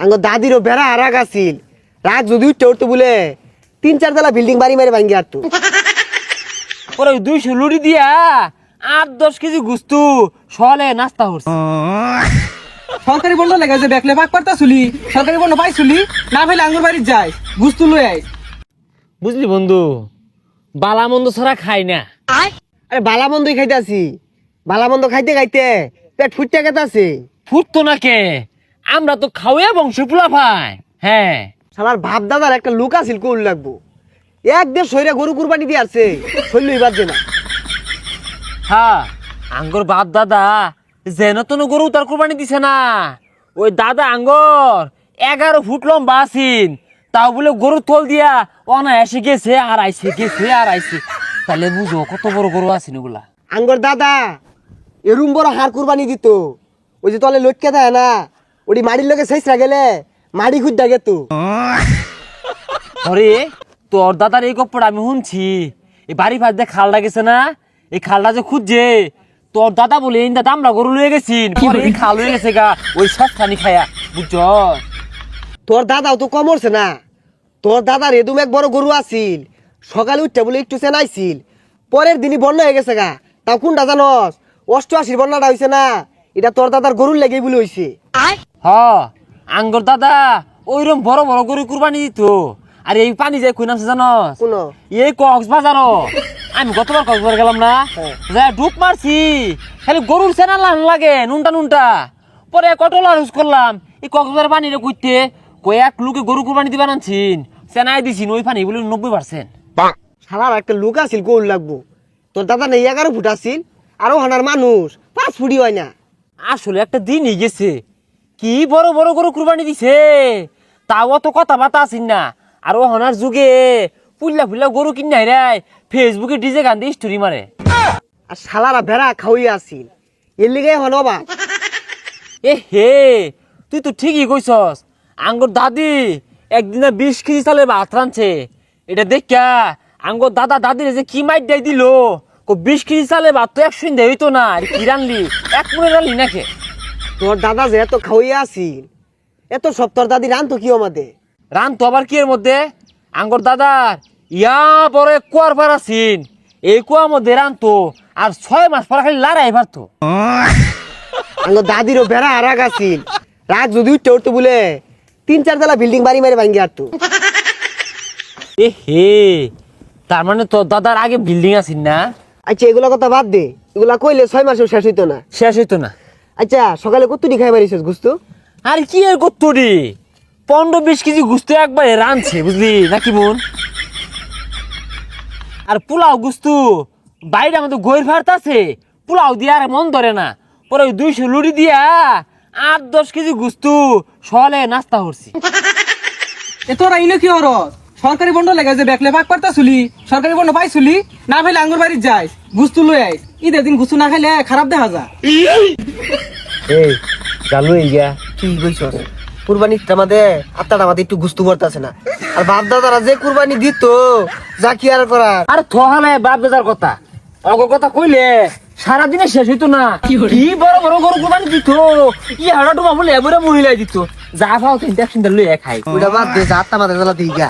আঙ্গ দাদিরও বেড়া আর রাগ আছিল রাগ যদি উঠতে উঠতে বলে 3-4 তলা বিল্ডিং বাড়ি মেরে ভাঙ্গি আর তো পরে 200 লুড়ি দিয়া 8-10 কেজি গুস্তু সলে নাস্তা হচ্ছে। সরকারি বন্ধ লেগে যে বেকলে পাক পারতা চুলি সরকারি বন্ধ পাই চুলি না পাইলে আঙ্গুর বাড়ির যায় গুস্তু লই আই। বুঝলি বন্ধু, বালা মন্দ ছাড়া খাই না। আরে বালা মন্দই খাইতাছি, বালা মন্দ খাইতে খাইতে পেট ফুটতে গেতাছে। ফুটতো না কে, আমরা তো খাওয়া বংশ পোলা ভাই। হ্যাঁ, শালার বাপ দাদার একটা লুক আছিল কোল লাগবো, একদের শরীরে গরু কুরবানি দিয়ে আসছে শৈল্য এবার যে না। হ্যাঁ, আঙ্গর বাপ দাদা যেন তেন গরু তার কোরবানি দিছে না। ওই দাদা আঙ্গর 11 ফুট লম্বা আছিন, তাও বলে গরু তোল দিয়া অনায়াসে গেছে আর আইছে, গেছে আর আইছে। তাহলে বুঝো কত বড় গরু আছেন ওগুলা। আঙ্গর দাদা এরুম বড় হার কুরবানি দিত, ওই যে তলে লটকে দেয় না, ওটি মাড়ির লোকে শেষরা গেলে মাড়ি খুঁজ থাকে তো। আরে তোর দাদার এই গপ্পটা আমি শুনছি। এই বাড়ি ফাঁস দিয়ে খালটা গেছে না, এই খালটা যে খুঁজছে তোর দাদা বলে এই দাদা আমরা গরু লয়ে গেছি, এই খাল হয়ে গেছে গা ওই সস্তানি খায়া, বুঝছ? তোর দাদাও তো কমরছে না, তোর দাদার এদুম এক বড় গরু আছিল, সকালে উঠতে বলে একটু চেনাইছিল, পরের দিনই বন্যা হয়ে গেছে গা। তাও কোনটা জানস? 88 বন্যাটা হয়েছে না, এটা তোর দাদার গরুর লেগেই বলে হয়েছে। হ, আঙ্গর দাদা ওইরকম বড় বড় গরু কুরবানি দিত। আর এই পানি যায় কই নামছে জানস? কোন এই কক্সবাজার। আমি গতবার কক্সবাজার গেলাম না, যা ডুব মারছি, খালি গরুর সেনা লাগে নুনটা নুনটা। পরে কটল ইউজ করলাম এই কক্সবাজার পানি রে কইতে কয়েক লোকে গরু কুরবানি দিবা আনছিন, সেনাই দিছিন ওই পানি বলে 90%। শালার একটা লোক আছিল কোল লাগবো, তোর দাদা নেই 11 ফুট আছিল, আরো হানার মানুষ 5 ফুটই হয় না। আসলে একটা দিনই গেছে, কি বড় বড় গরু কুরবানি দিছে, তাও অত কথা বাতা আসিন না। আর ও হনার যুগে পুল্লা ফুল্লা গরু কিনে রায় ফেসবুকে ডিজে গান দিয়ে স্টোরি মারে। আর শালারা ভেড়া খাওয়াই আছিল, এর লিগে হন অবাক। এ হে, তুই তো ঠিকই কইছস। আঙ্গর দাদি একদিনে 20 কেজি চালের ভাত রাঁধছে, এটা দেখা আঙ্গর দাদা দাদির যে কি মাইট দেয় দিল। 20 কেজি চালের ভাত তো 100 দেয় হইতো না, আর কি রানলি 1 মনে রানলি নাকি? তোর দাদা যে এত খাওয়াই আছিল, এত সব তোর দাদি রানতো কি আমাদের? রান তো আবার কি এর মধ্যে, আঙ্গর দাদার ইয়া বড় এক কুয়ার পার আছিন, এই কুয়ার মধ্যে রানতো আর 6 মাস পর খালি লড়াই পারতো। আঙ্গ দাদিরও বেড়া আর রাগ আছিল, রাগ যদি উঠতে উঠতে বলে 3-4 তলা বিল্ডিং বাড়ি মেরে ভাঙ্গি আর তো। এ হে, তার মানে তোর দাদার আগে বিল্ডিং আছিন না? আচ্ছা এগুলা কথা বাদ দে, এগুলা কইলে 6 মাসেও শেষ হইতো না। শেষ হইতো না। আচ্ছা সকালে কতটি খাই মারিছিস গুস্তু? আর কি এর কত্তরি 15-20 কেজি গুস্তু একবারে রানছে, বুঝলি নাকি বোন? আর পোলাও গুস্তু বাইরে আমাদের গইর ভাত আছে, পোলাও দিয়ে আর মন ধরে না। পরে ওই 200 লুড়ি দিয়া 8-10 কেজি গুস্তু সলে নাস্তা করছি। এ তোরা ইনো কি হর সরকারি বন্ধ লেগে যে বেকলে পাক পারতা চুলি সরকারি বন্ধ পাই চুলি না পাইলে আঙ্গুর বাড়ির যায় গুস্তু লই আই। ঈদের দিন গুস্তু না খাইলে খারাপ দেখা যায়। এই চালু এই গিয়া তুই কইছস কুরবানির আমাদের আত্মাটা আমাদের একটু গুস্তু পড়তাছে না, আর বাপ দাদারা যে কুরবানি দিত যা কি আর করার। আর থহালে বাপ বেজার কথা অগ কথা কইলে সারাদিনে শেষ হইতো না। কি বড় বড় গরু কুরবানি দিত, ই হাড়া ডুবা বলে এবারে মহিলাই দিত, যা পাও 3-4 লইয়া খাই। ওইটা বাদ দে, যা আত্মা মাথা জ্বালা দিই গা।